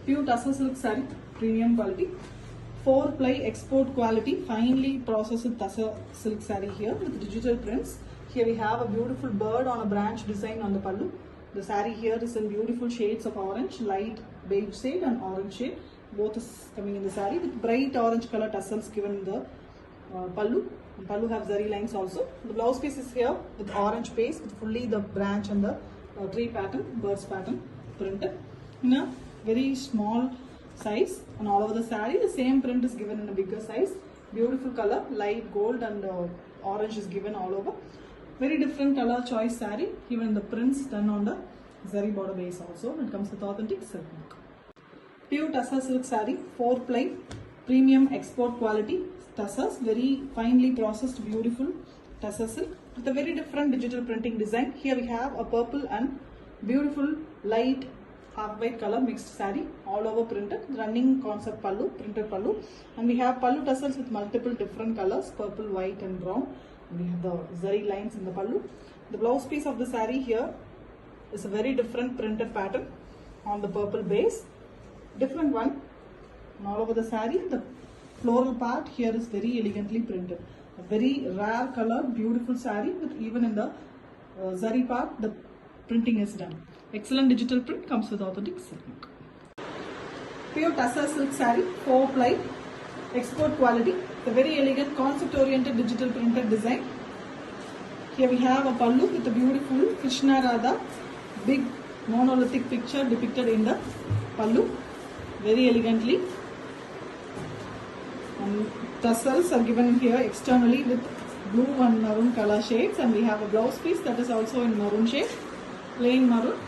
Pure tussar silk saree, premium quality. 4-ply export quality, finely processed tussar silk saree here with digital prints. Here we have a beautiful bird on a branch design on the pallu. The saree here is in beautiful shades of orange, light beige shade and orange shade. Both is coming in the saree with bright orange color tassels given in the pallu. The pallu have zari lines also. The blouse piece is here with orange paste with fully the branch and the tree pattern, birds pattern printed in a very small size, and all over the saree the same print is given in a bigger size. Beautiful color, light gold and orange is given all over. Very different color choice saree, even the prints done on the zari border base also. It comes with authentic silk work. Pure tussar silk saree, 4-ply, premium export quality tussars, very finely processed beautiful tussar silk with a very different digital printing design. Here we have a purple and beautiful light half white color mixed saree, all over printed, running concept pallu, printed pallu, and we have pallu tassels with multiple different colors, purple, white and brown. We have the zari lines in the pallu. The blouse piece of the saree here is a very different printed pattern on the purple base, different one, and all over the saree the floral part here is very elegantly printed. A very rare color, beautiful saree with even in the zari part the printing is done. Excellent digital print, comes with authentic silk look. Pure tussar silk saree, 4-ply, export quality. The very elegant concept oriented digital printed design. Here we have a pallu with a beautiful Krishna Radha big monolithic picture depicted in the pallu very elegantly. And tassels are given here externally with blue and maroon color shades, and we have a blouse piece that is also in maroon shade, plain maroon.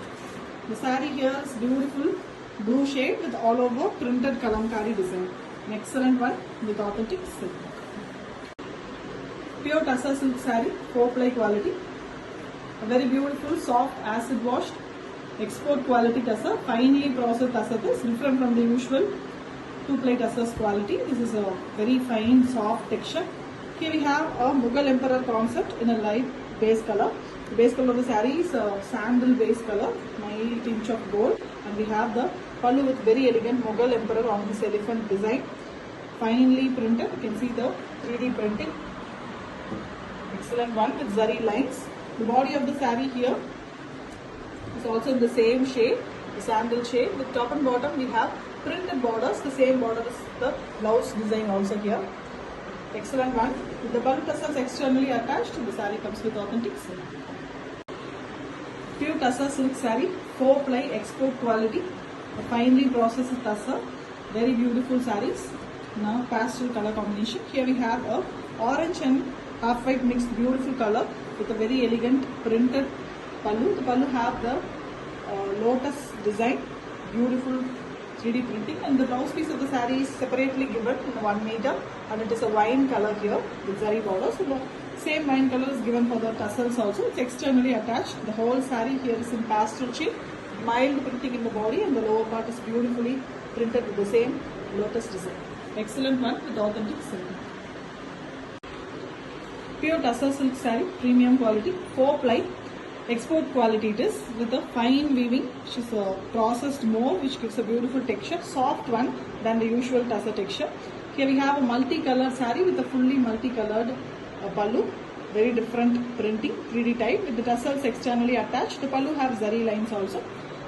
The saree here is beautiful blue shade with all over printed kalamkari design. An excellent one with authentic silk. Pure tussar silk saree, 4-ply quality. A very beautiful soft acid washed export quality tussar, finely processed tussar is different from the usual 2-ply tussars quality. This is a very fine soft texture. Here we have a Mughal Emperor concept in a light base color. The base color of the saree is a sandal base color, mild tinge of gold, and we have the pallu with very elegant Mughal Emperor on this elephant design, finely printed. You can see the 3D printing. Excellent one with zari lines. The body of the saree here is also in the same shade, the sandal shade. With top and bottom we have printed borders, the same border as the blouse design also here. Excellent one. With the pallu tassels externally attached, the saree comes with authentic silk. Pure tussar silk saree, 4-ply export quality, a finely processed tussar, very beautiful sarees. Now pastel color combination. Here we have a orange and half white mixed beautiful color with a very elegant printed pallu. The pallu have the lotus design, beautiful 3D printing, and the blouse piece of the saree is separately given in 1 meter, and it is a wine color here with zari border. So the same wine color is given for the tassels also. It's externally attached. The whole saree here is in pastel shade, mild printing in the body, and the lower part is beautifully printed with the same lotus design. Excellent one with authentic silk. Pure tussar silk saree, premium quality, 4-ply. Export quality it is with a fine weaving, which is processed more, which gives a beautiful texture, soft one than the usual tussar texture. Here we have a multicolored saree with a fully multicolored pallu, very different printing, 3D type with the tassels externally attached. The pallu have zari lines also,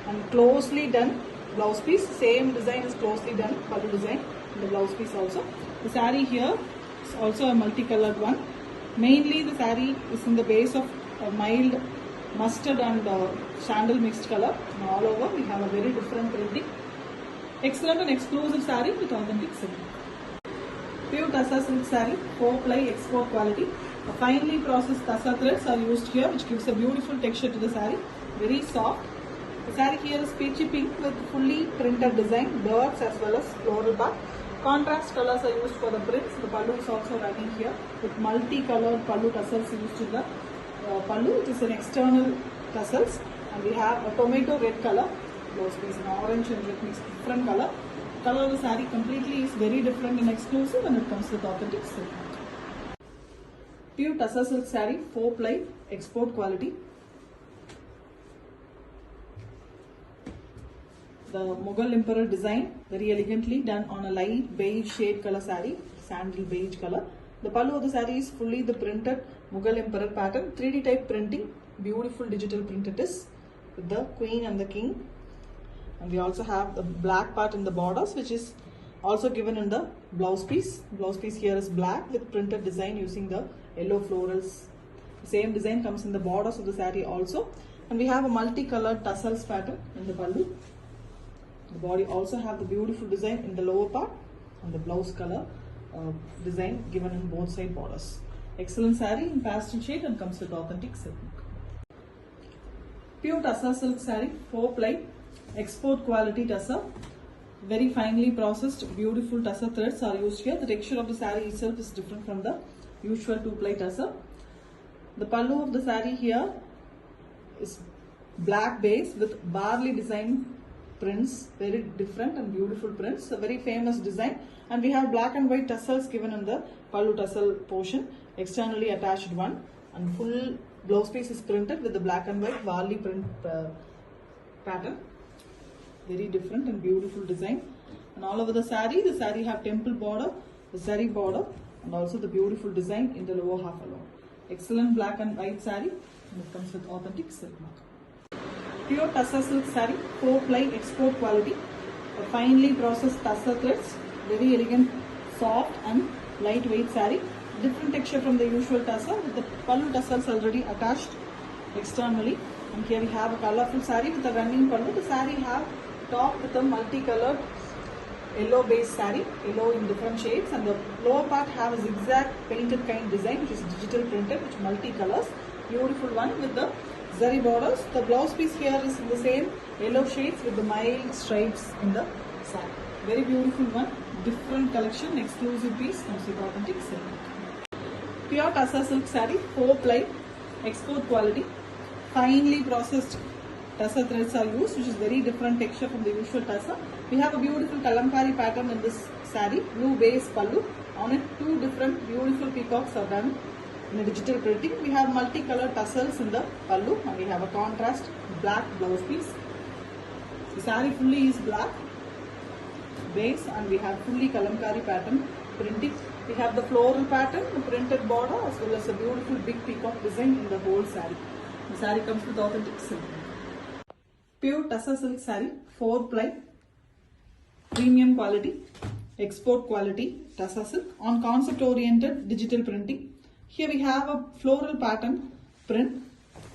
and closely done blouse piece, same design is closely done pallu design in the blouse piece also. The saree here is also a multicolored one. Mainly the saree is in the base of a mild mustard and sandal mixed color, and all over we have a very different printing. Excellent and exclusive saree with authentic silk. Pure tussar silk saree, 4-ply export quality. A finely processed tussar threads are used here, which gives a beautiful texture to the saree, very soft. The saree here is peachy pink with fully printed design, birds as well as floral part. Contrast colors are used for the prints. The pallu is also running here with multicolored pallu tassels used in the pallu. It is an external tassels, and we have a tomato red color blouse piece, an orange and red mixed different color. Color of the saree completely is very different and exclusive, and it comes with authentic silk. Pure tussar silk saree, 4-ply export quality. the Mughal Emperor design, very elegantly done on a light beige shade color saree, sandal beige color. The pallu of the saree is fully the printed Mughal Emperor pattern, 3D type printing, beautiful digital print it is, with the queen and the king. And we also have the black part in the borders, which is also given in the blouse piece. Blouse piece here is black with printed design using the yellow florals. The same design comes in the borders of the saree also. And we have a multicolored tassels pattern in the pallu. The body also have the beautiful design in the lower part and the blouse color design given in both side borders. Excellent saree in pastel shade and comes with authentic silk. Pure tussar silk saree, 4-ply, export quality tussar. Very finely processed, beautiful tussar threads are used here. The texture of the saree itself is different from the usual 2-ply tussar. The pallu of the saree here is black base with barley design prints, very different and beautiful prints, a very famous design. And we have black and white tassels given in the pallu tassel portion, externally attached one, and full blouse piece is printed with the black and white barley print pattern. Very different and beautiful design. And all over the saree have temple border, the zari border, and also the beautiful design in the lower half alone. Excellent black and white saree, and it comes with authentic silk mark. Pure tussar silk saree, 4-ply export quality, a finely processed tussar threads, very elegant, soft and lightweight saree. Different texture from the usual tussar with the pallu tassels already attached externally. And here we have a colorful saree with a running pallu. The saree have top with a multicolored yellow base saree, yellow in different shades, and the lower part have a zigzag painted kind design which is digital printed with multicolors. Beautiful one with the zari borders. The blouse piece here is in the same yellow shades with the mild stripes in the saree. Very beautiful one, different collection, exclusive piece, comes with authentic silk. Pure tussar silk saree, 4-ply, export quality, finely processed tussar threads are used, which is very different texture from the usual tussar. We have a beautiful kalamkari pattern in this saree, blue base pallu. On it, 2 different beautiful peacocks are done in a digital printing. We have multicolored tassels in the pallu, and we have a contrast black blouse piece. The saree fully is black base, and we have fully kalamkari pattern printing. We have the floral pattern, the printed border, as well as a beautiful big peacock design in the whole saree. The saree comes with authentic silk. Pure tussar silk saree, 4-ply, premium quality, export quality tussar silk on concept oriented digital printing. Here we have a floral pattern print,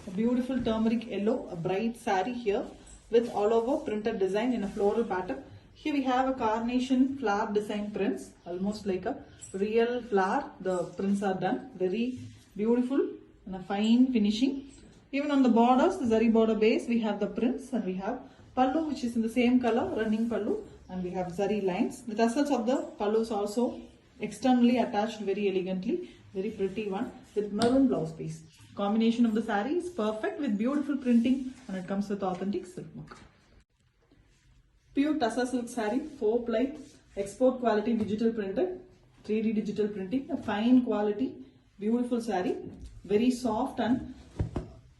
a beautiful turmeric yellow, a bright saree here with all over printed design in a floral pattern. Here we have a carnation flower design prints, almost like a real flower. The prints are done, very beautiful and a fine finishing. Even on the borders, the zari border base, we have the prints, and we have pallu which is in the same color, running pallu, and we have zari lines. The tassels of the pallu is also externally attached very elegantly, very pretty one with maroon blouse piece. Combination of the saree is perfect with beautiful printing, and it comes with authentic silk mark. Pure tussar silk saree, 4-ply, export quality digital printed, 3D digital printing, a fine quality, beautiful saree, very soft and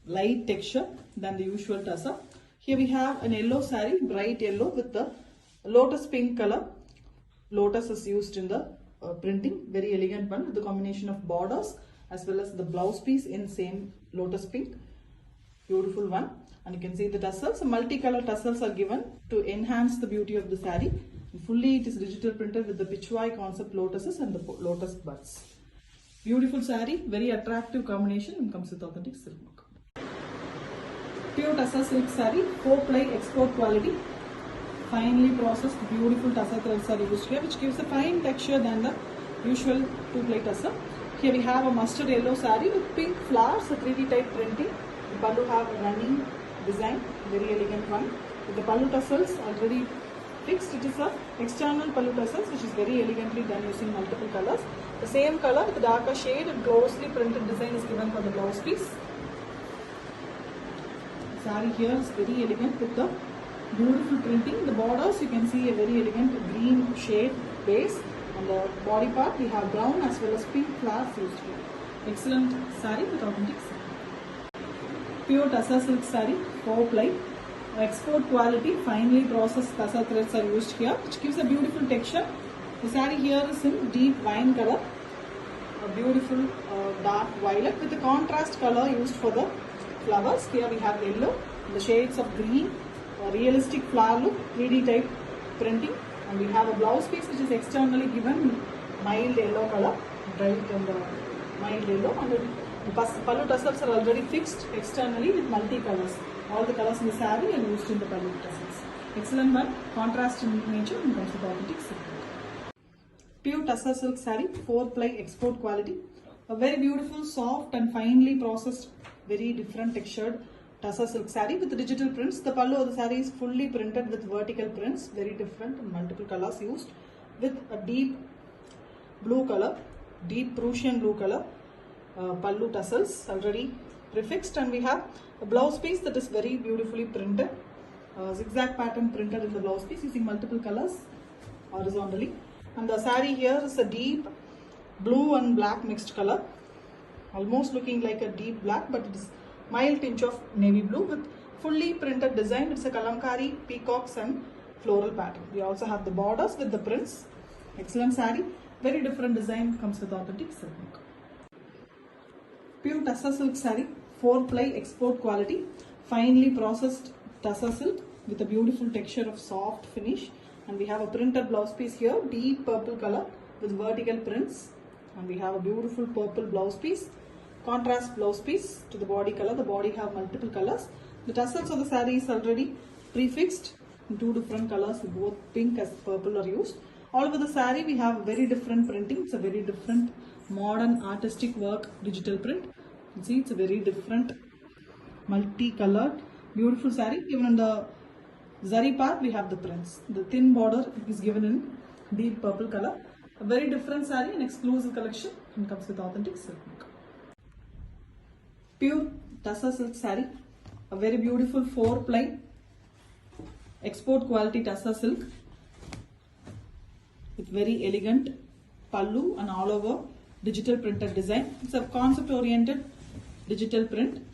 light texture than the usual tussar. Here we have an yellow saree, bright yellow with the lotus pink color. Lotus is used in the printing, very elegant one with the combination of borders as well as the blouse piece in same lotus pink. Beautiful one, and you can see the tassels. Multicolor tassels are given to enhance the beauty of the saree. And fully it is digital printed with the Pichwai concept lotuses and the lotus buds. Beautiful saree, very attractive combination, and comes with authentic silk mark. Pure tussar silk saree, 4-ply export quality, finely processed beautiful tussar threads are used here, which gives a fine texture than the usual 2-ply tussar. Here we have a mustard yellow saree with pink flowers, a 3D type printing. The pallu have a running design, very elegant one. With the pallu tassels already fixed, it is a external pallu tassels which is very elegantly done using multiple colors. The same color with darker shade and closely printed design is given for the blouse piece. Saree here is very elegant with the beautiful printing. The borders, you can see a very elegant green shade base. On the body part, we have brown as well as pink flowers used here. Excellent saree with authentic silk. Pure tussar silk saree, 4-ply, Export quality, finely processed tassa threads are used here, which gives a beautiful texture. The saree here is in deep wine color, a beautiful dark violet with the contrast color used for the flowers. Here we have yellow, the shades of green, a realistic flower look, 3D type printing, and we have a blouse piece which is externally given mild yellow color, bright and mild yellow, and the pallu tassels are already fixed externally with multi colors. All the colors in the saree are used in the pallu tassels. Excellent one, contrast in nature and comes with authentic silk. Pure tussar silk saree, 4-ply export quality. A very beautiful, soft and finely processed, very different textured tussar silk saree with digital prints. The pallu of the saree is fully printed with vertical prints, very different and multiple colors used with a deep blue color, deep Prussian blue color. Pallu tassels already prefixed, and we have a blouse piece that is very beautifully printed, zigzag pattern printed in the blouse piece using multiple colors horizontally. And the saree here is a deep blue and black mixed color, almost looking like a deep black, but it is mild tinge of navy blue with fully printed design. It's a kalamkari, peacocks and floral pattern. We also have the borders with the prints. Excellent saree, very different design, comes with authentic silk work. Pure tussar silk saree, 4-ply export quality, finely processed tussar silk with a beautiful texture of soft finish. And we have a printed blouse piece here, deep purple color with vertical prints. And we have a beautiful purple blouse piece, contrast blouse piece to the body color. The body have multiple colors. The tassels of the saree is already prefixed in 2 different colors, both pink as purple are used. All over the saree we have very different printing. It's a very different modern artistic work digital print. You can see it's a very different multi-colored beautiful saree. Even in the zari part we have the prints. The thin border is given in deep purple color. A very different saree, an exclusive collection, and comes with authentic silk work. Pure tussar silk saree, a very beautiful 4-ply export quality tussar silk with very elegant pallu and all over digital printed design. It's a concept oriented digital print.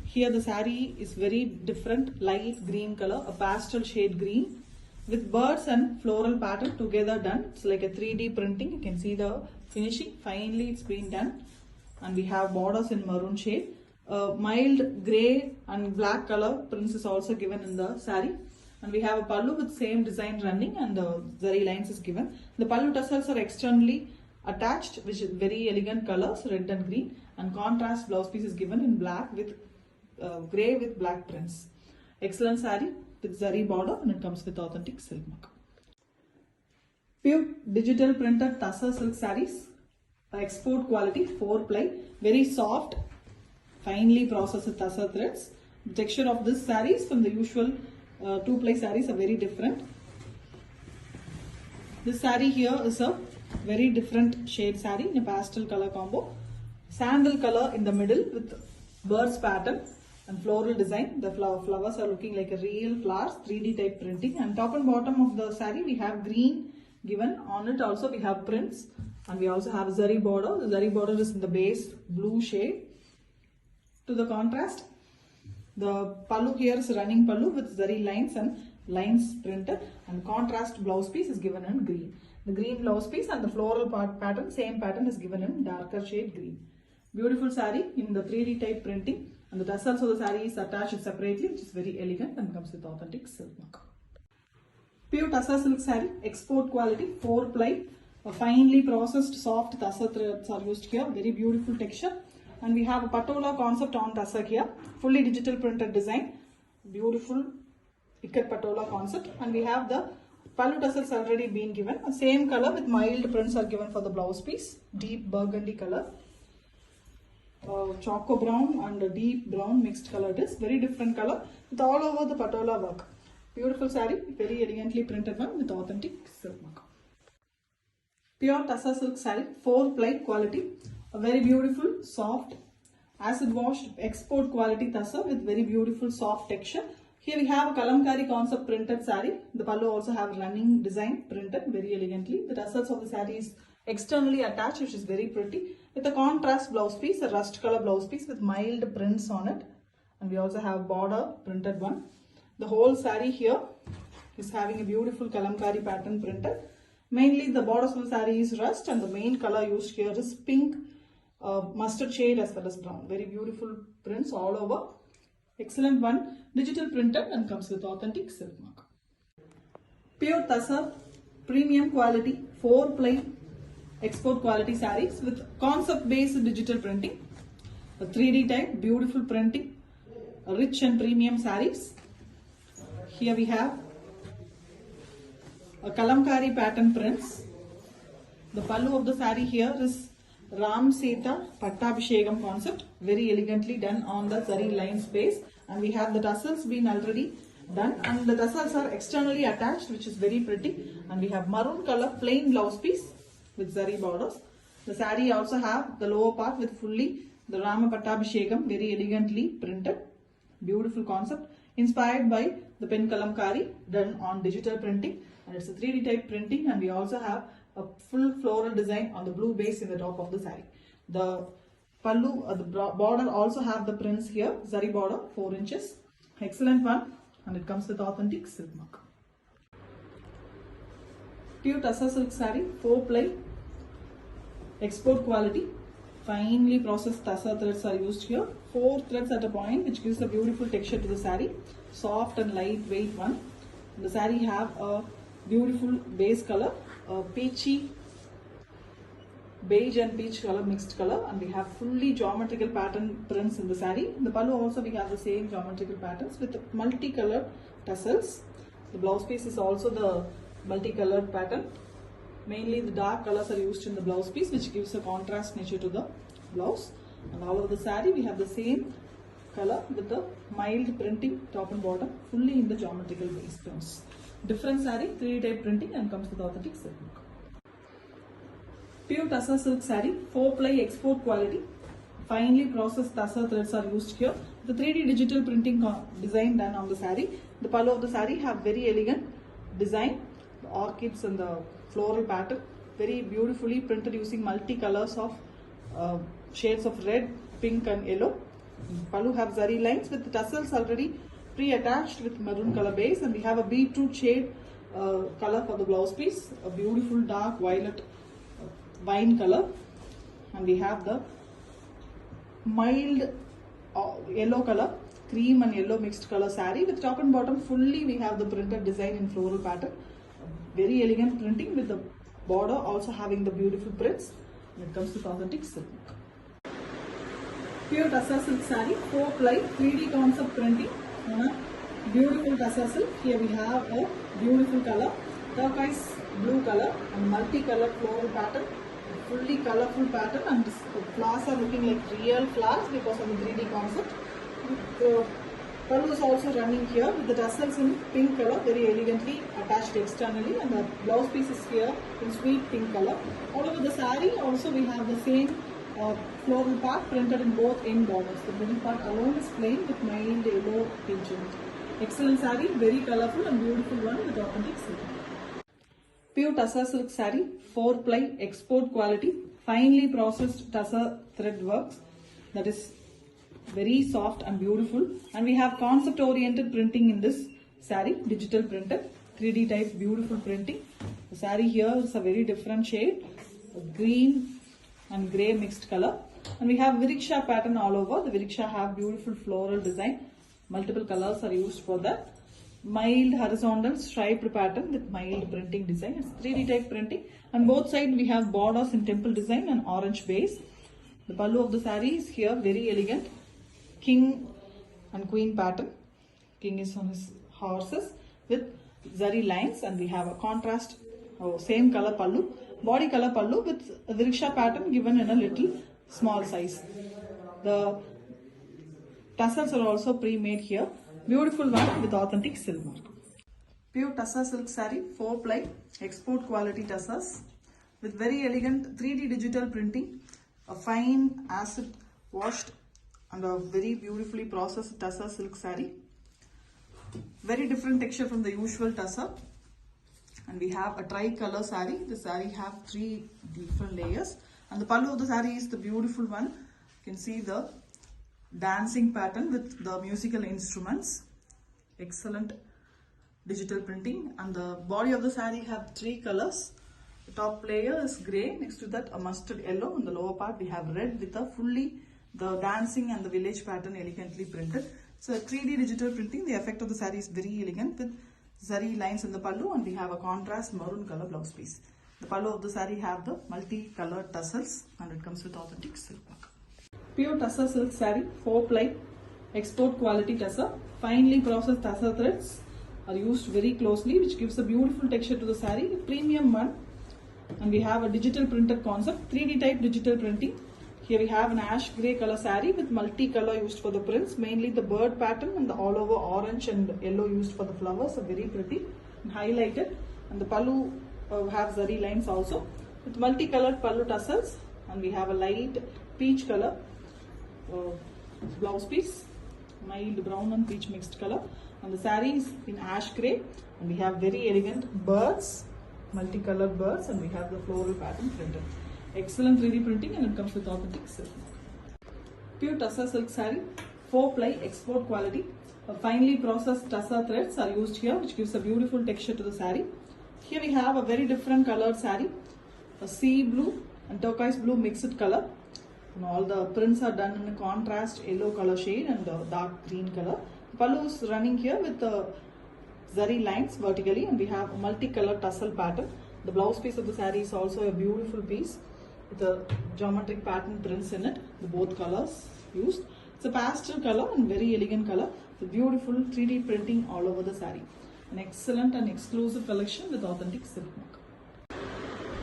Here the saree is very different, light green color, a pastel shade green with birds and floral pattern together done. It's like a 3D printing. You can see the finishing, finally it's been done. And we have borders in maroon shade. Mild grey and black color prints is also given in the saree. And we have a pallu with same design running, and the zari lines is given. The pallu tassels are externally attached, which is very elegant colors, red and green, and contrast blouse piece is given in black with grey with black prints. Excellent saree with zari border, and it comes with authentic silk mark. Pure digital printed tussar silk sarees, export quality, 4-ply, very soft, finely processed tussar threads. The texture of this sarees from the usual 2-ply sarees are very different. This saree here is a very different shade saree in a pastel color combo. Sandal color in the middle with birds pattern and floral design. The flowers are looking like a real flowers, 3D type printing. And top and bottom of the saree we have green given. On it also we have prints, and we also have zari border. The zari border is in the base blue shade. To the contrast, the pallu here is running pallu with zari lines and lines printed, and contrast blouse piece is given in green. The green blouse piece and the floral pattern, same pattern is given in darker shade green. Beautiful saree in the 3D type printing, and the tassels of the saree is attached separately, which is very elegant and comes with authentic silk mark. Pure tussar silk saree, export quality, 4-ply, a finely processed soft tussar threads are used here, very beautiful texture. And we have a patola concept on tussar here, fully digital printed design, beautiful ikat patola concept. And we have the pallu tassels already been given, the same color with mild prints are given for the blouse piece, deep burgundy color. Choco brown and a deep brown mixed color it is, very different color with all over the patola work. Beautiful saree, very elegantly printed one with authentic silk mark. Pure tussar silk saree, 4-ply quality, a very beautiful soft acid washed export quality tussar with very beautiful soft texture. Here we have a kalamkari concept printed saree. The pallu also have running design printed very elegantly. The tassels of the saree is externally attached, which is very pretty, with a contrast blouse piece, a rust color blouse piece with mild prints on it. And we also have border printed one. The whole saree here is having a beautiful kalamkari pattern printed. Mainly the borders of the saree is rust and the main color used here is pink, mustard shade as well as brown. Very beautiful prints all over. Excellent one. Digital printed and comes with authentic silk mark. Pure Tussar, premium quality, 4-ply export quality sarees with concept based digital printing. A 3D type, beautiful printing, rich and premium sarees. Here we have a kalamkari pattern prints. The pallu of the saree here is Ram Sita Pattabhishegam concept, very elegantly done on the zari line space, and we have the tassels been already done, and the tassels are externally attached, which is very pretty, and we have maroon color plain blouse piece with zari borders. The saree also have the lower part with fully the Rama Pattabhishegam, very elegantly printed, beautiful concept inspired by the pen kalamkari done on digital printing, and it's a 3D type printing, and we also have a full floral design on the blue base in the top of the saree. The pallu, the border also have the prints here, zari border 4 inches, excellent one, and it comes with authentic silk mark. Pure Tussar silk saree, 4-ply, export quality, finely processed Tussar threads are used here, 4 threads at a point, which gives a beautiful texture to the saree, soft and lightweight one. The saree have a beautiful base color, peachy, beige and peach color, mixed color, and we have fully geometrical pattern prints in the saree. In the pallu also we have the same geometrical patterns with multicolored tassels. The blouse piece is also the multicolored pattern. Mainly the dark colors are used in the blouse piece, which gives a contrast nature to the blouse. And all over the saree we have the same color with the mild printing top and bottom, fully in the geometrical base tones. Different saree, 3D type printing, and comes with authentic silk mark. Pure Tussar silk saree, 4-ply export quality, finely processed Tussar threads are used here. The 3D digital printing design done on the saree. The pallu of the saree have very elegant design, the orchids and the floral pattern, very beautifully printed using multi-colors of shades of red, pink and yellow. Pallu have zari lines with the tassels already pre-attached with maroon color base, and we have a beetroot shade color for the blouse piece, a beautiful dark violet wine color, and we have the mild yellow color, cream and yellow mixed color saree with top and bottom fully we have the printed design in floral pattern, very elegant printing with the border also having the beautiful prints, and it comes with authentic silk. Pure Tussar silk saree, 4-ply 3D concept printing on a beautiful Tussar silk. Here we have a beautiful color, turquoise blue color and multi-color floral pattern, fully colorful pattern, and the flowers are looking like real flowers because of the 3D concept. The pallu is also running here with the tassels in pink color, very elegantly attached externally, and the blouse piece is here in sweet pink color. All over the saree also we have the same floral part printed in both end borders. The middle part alone is plain with mild yellow pinch in it. Excellent saree, very colorful and beautiful one with authentic silk. Pure Tussar silk saree, 4-ply export quality, finely processed Tussar thread works, that is very soft and beautiful, and we have concept oriented printing in this saree, digital printed, 3D type beautiful printing. The saree here is a very different shade, green and grey mixed color, and we have Vriksha pattern all over. The Vriksha have beautiful floral design, multiple colors are used for that. Mild horizontal striped pattern with mild printing design. It's 3D type printing, and both sides we have borders in temple design and orange base. The pallu of the saree is here very elegant, king and queen pattern. King is on his horses with zari lines, and we have a contrast same color pallu, body color pallu with the Vriksha pattern given in a little small size. The tassels are also pre-made here. Beautiful one with authentic silk mark. Pure Tussar silk saree, 4-ply export quality tassels with very elegant 3D digital printing, a fine acid washed and a very beautifully processed Tussar silk saree. Very different texture from the usual Tussar. And we have a tri-color saree. The saree have 3 different layers, and the pallu of the saree is the beautiful one. You can see the dancing pattern with the musical instruments. Excellent digital printing, and the body of the saree have 3 colors. The top layer is grey, next to that a mustard yellow, and the lower part we have red with a fully the dancing and the village pattern elegantly printed. So 3D digital printing, the effect of the saree is very elegant with zari lines in the pallu, and we have a contrast maroon color blouse piece. The pallu of the saree have the multi-colored tassels, and it comes with authentic silk work. Pure tussar silk saree, 4-ply, export quality tussar, finely processed tussar threads are used very closely, which gives a beautiful texture to the saree, premium one. And we have a digital printed concept, 3D type digital printing. Here we have an ash grey color saree with multi-color used for the prints, mainly the bird pattern and the all over orange and yellow used for the flowers are very pretty and highlighted. And the pallu have zari lines also with multicolored pallu tassels, and we have a light peach color blouse piece, mild brown and peach mixed color, and the saree is in ash grey, and we have very elegant birds, multicolored birds, and we have the floral pattern printed. Excellent 3D printing, and it comes with authentic silk. Pure tussar silk saree, 4-ply export quality. Finely processed tussar threads are used here, which gives a beautiful texture to the saree. Here we have a very different colored saree, a sea blue and turquoise blue mixed color. And all the prints are done in a contrast yellow color shade and dark green color. Pallu is running here with the zari lines vertically, and we have a multicolored tussle pattern. The blouse piece of the saree is also a beautiful piece with a geometric pattern prints in it, the both colors used. It's a pastel color and very elegant color with beautiful 3D printing all over the saree. An excellent and exclusive collection with authentic silk work.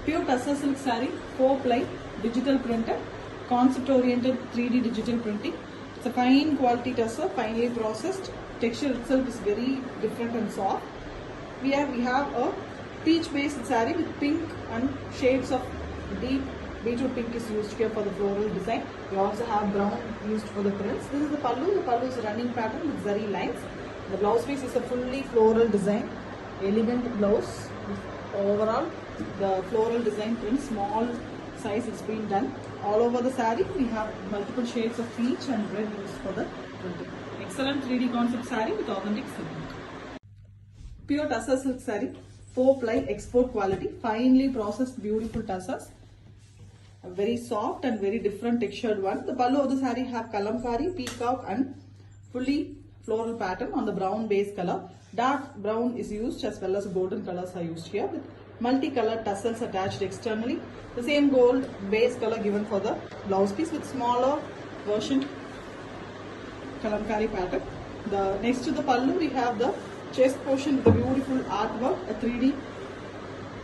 Pure tussar silk saree, 4-ply, digital printed, concept oriented 3D digital printing. It's a fine quality tussar, finely processed. Texture itself is very different and soft. We have a peach based saree with pink and shades of deep beetroot pink is used here for the floral design. We also have brown used for the prints. This is the pallu. The pallu is a running pattern with zari lines. The blouse piece is a fully floral design, elegant blouse. Overall, the floral design print, small size, it's been done. All over the saree, we have multiple shades of peach and red used for the printing. Excellent 3D concept saree with authentic silk. Pure tussar silk saree, 4-ply export quality, finely processed beautiful tussars. A very soft and very different textured one. The pallu of the saree have kalamkari, peacock and fully floral pattern on the brown base color. Dark brown is used as well as golden colors are used here with multicolored tassels attached externally. The same gold base color given for the blouse piece with smaller version kalamkari pattern. Next to the pallu we have the chest portion with the beautiful artwork, a 3D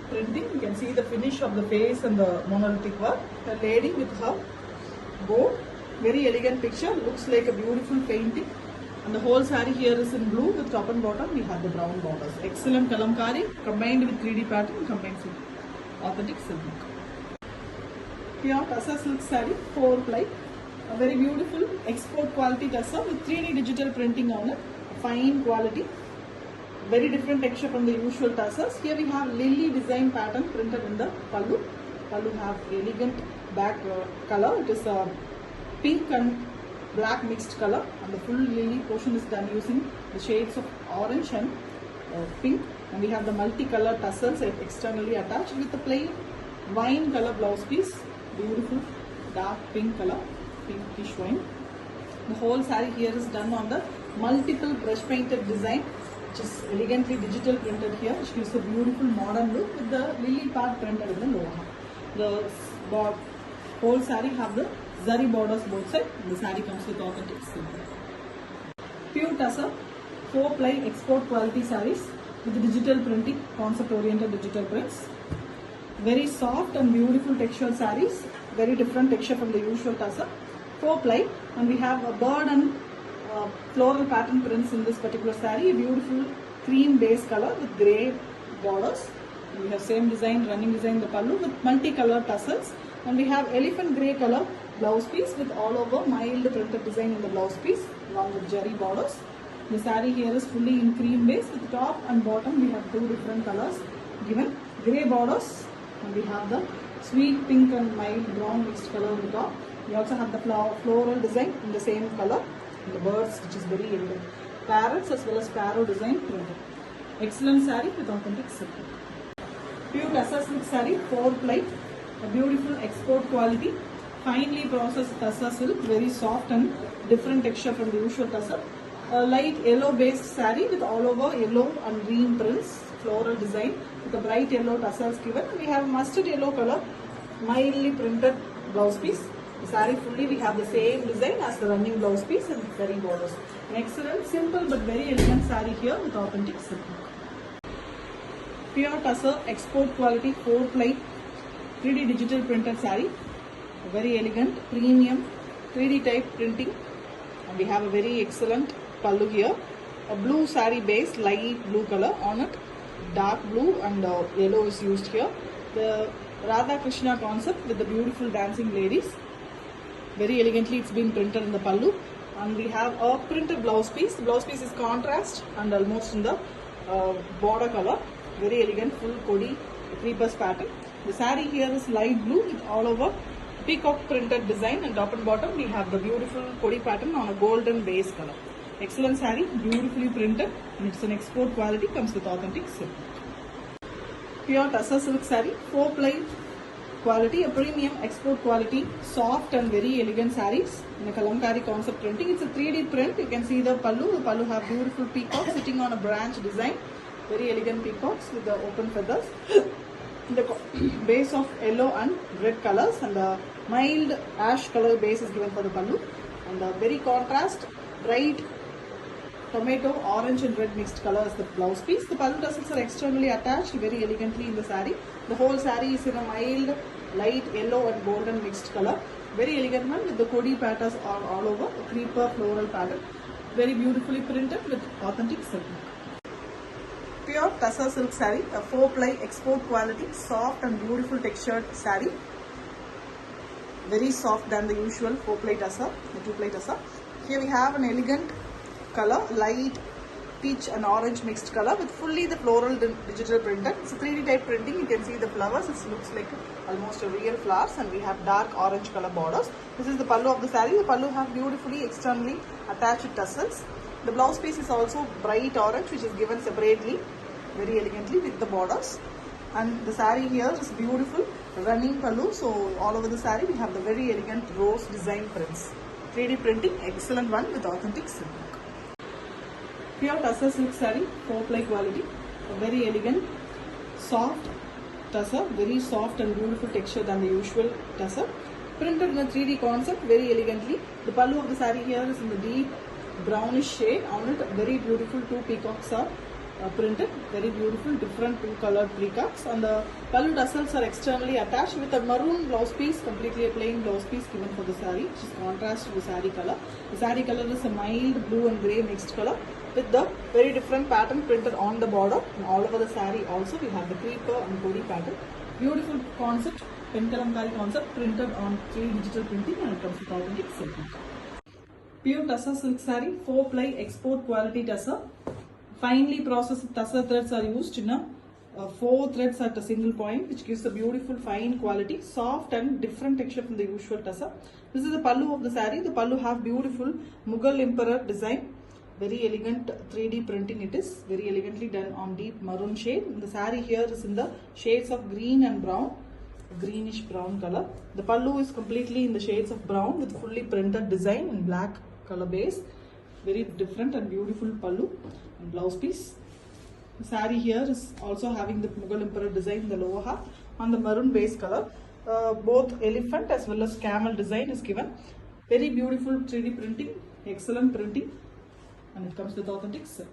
printing. You can see the finish of the face and the monolithic work. A lady with her bow, very elegant picture, looks like a beautiful painting. And the whole saree here is in blue with top and bottom we have the brown borders. Excellent kalamkari combined with 3D pattern, combined with authentic silk. Pure tussar silk saree, 4-ply. A very beautiful export quality tussar with 3D digital printing on it. Fine quality. Very different texture from the usual tussars. Here we have lily design pattern printed in the pallu. Pallu have elegant back color. It is a pink and black mixed color, and the full lily portion is done using the shades of orange and pink. And we have the multicolored tassels externally attached with the plain wine color blouse piece. Beautiful dark pink color, pinkish wine. The whole saree here is done on the multiple brush painted design, which is elegantly digital printed here, which gives a beautiful modern look with the lily part printed in the lower half. The whole saree have the zari borders both sides. The saree comes with authentic silk. Pure tussar, 4-ply export quality sarees with digital printing, concept oriented digital prints. Very soft and beautiful textured sarees, very different texture from the usual tussar. 4-ply, and we have a bird and floral pattern prints in this particular saree. A beautiful cream base color with grey borders. And we have same design, running design, the pallu with multicolored tassels. And we have elephant grey color blouse piece with all over mild printed design in the blouse piece along with jari borders. The saree here is fully in cream base with top and bottom we have 2 different colors given. Grey borders, and we have the sweet pink and mild brown mixed color on the top. We also have the floral design in the same color. The birds, which is very elegant. parrots as well as parrot design printed. Excellent saree with authentic silk. Pure Tussar silk saree, 4 ply, a beautiful export quality, finely processed Tussar silk, very soft and different texture from the usual Tussar. A light yellow based saree with all over yellow and green prints, floral design with a bright yellow tassels given. We have mustard yellow color, mildly printed blouse piece. The saree fully we have the same design as the running blouse piece and very borders. An excellent, simple but very elegant saree here with authentic silk. Pure Tussar export quality 4 ply 3D digital printed saree. Very elegant, premium 3D type printing. And we have a very excellent pallu here. A blue saree base, light blue color on it. Dark blue and yellow is used here. The Radha Krishna concept with the beautiful dancing ladies. Very elegantly it's been printed in the pallu. And we have a printed blouse piece. The blouse piece is contrast and almost in the border color. Very elegant, full kodi creepers pattern. The saree here is light blue with all over peacock printed design, and top and bottom we have the beautiful kodi pattern on a golden base color. Excellent saree, beautifully printed, and it's an export quality, comes with authentic silk. Pure Tussar silk saree, 4 ply quality, a premium export quality, soft and very elegant sarees in a kalamkari concept printing. It's a 3D print. You can see the pallu. The pallu have beautiful peacocks sitting on a branch design. Very elegant peacocks with the open feathers. The base of yellow and red colors, and the mild ash color base is given for the pallu, and the very contrast bright tomato, orange and red mixed color is the blouse piece. The pallu tassels are externally attached very elegantly in the saree. The whole saree is in a mild light yellow and golden mixed color. Very elegant one with the kodi patterns all over, a creeper floral pattern. Very beautifully printed with authentic silk. Pure Tussar silk saree, a 4 ply export quality, soft and beautiful textured saree. Very soft than the usual 4 ply Tussar, the 2 ply Tussar. Here we have an elegant color, light peach and orange mixed color with fully the floral digital printed. It's a 3D type printing. You can see the flowers. It looks like almost a real flowers, and we have dark orange color borders. This is the pallu of the saree. The pallu have beautifully externally attached tassels. The blouse piece is also bright orange, which is given separately very elegantly with the borders. And the saree here is beautiful running pallu. So all over the saree we have the very elegant rose design prints. 3D printing, excellent one with authentic silk. Pure Tussar silk saree, 4 ply quality, a very elegant, soft Tussar, very soft and beautiful texture than the usual Tussar. Printed in a 3D concept very elegantly. The pallu of the saree here is in the deep brownish shade. On it, very beautiful 2 peacocks are printed. Very beautiful, different 2 colored peacocks. And the pallu tassels are externally attached with a maroon blouse piece, completely a plain blouse piece given for the saree, which is contrast to the saree color. The saree color is a mild blue and grey mixed color, with the very different pattern printed on the border, and all over the saree also we have the creeper and kodi pattern. Beautiful concept, penkalamkari concept printed on 3D digital printing, and it comes with authentic silk. Pure Tussar silk saree, 4 ply export quality Tussar. Finely processed Tussar threads are used in a 4 threads at a single point, which gives a beautiful fine quality, soft and different texture from the usual Tussar. This is the pallu of the saree. The pallu have beautiful Mughal emperor design. Very elegant 3D printing it is, very elegantly done on deep maroon shade. And the saree here is in the shades of green and brown, greenish brown color. The pallu is completely in the shades of brown with fully printed design in black color base. Very different and beautiful pallu and blouse piece. The saree here is also having the Mughal emperor design in the lower half on the maroon base color. Both elephant as well as camel design is given. Very beautiful 3D printing, excellent printing, and it comes with authentic silk.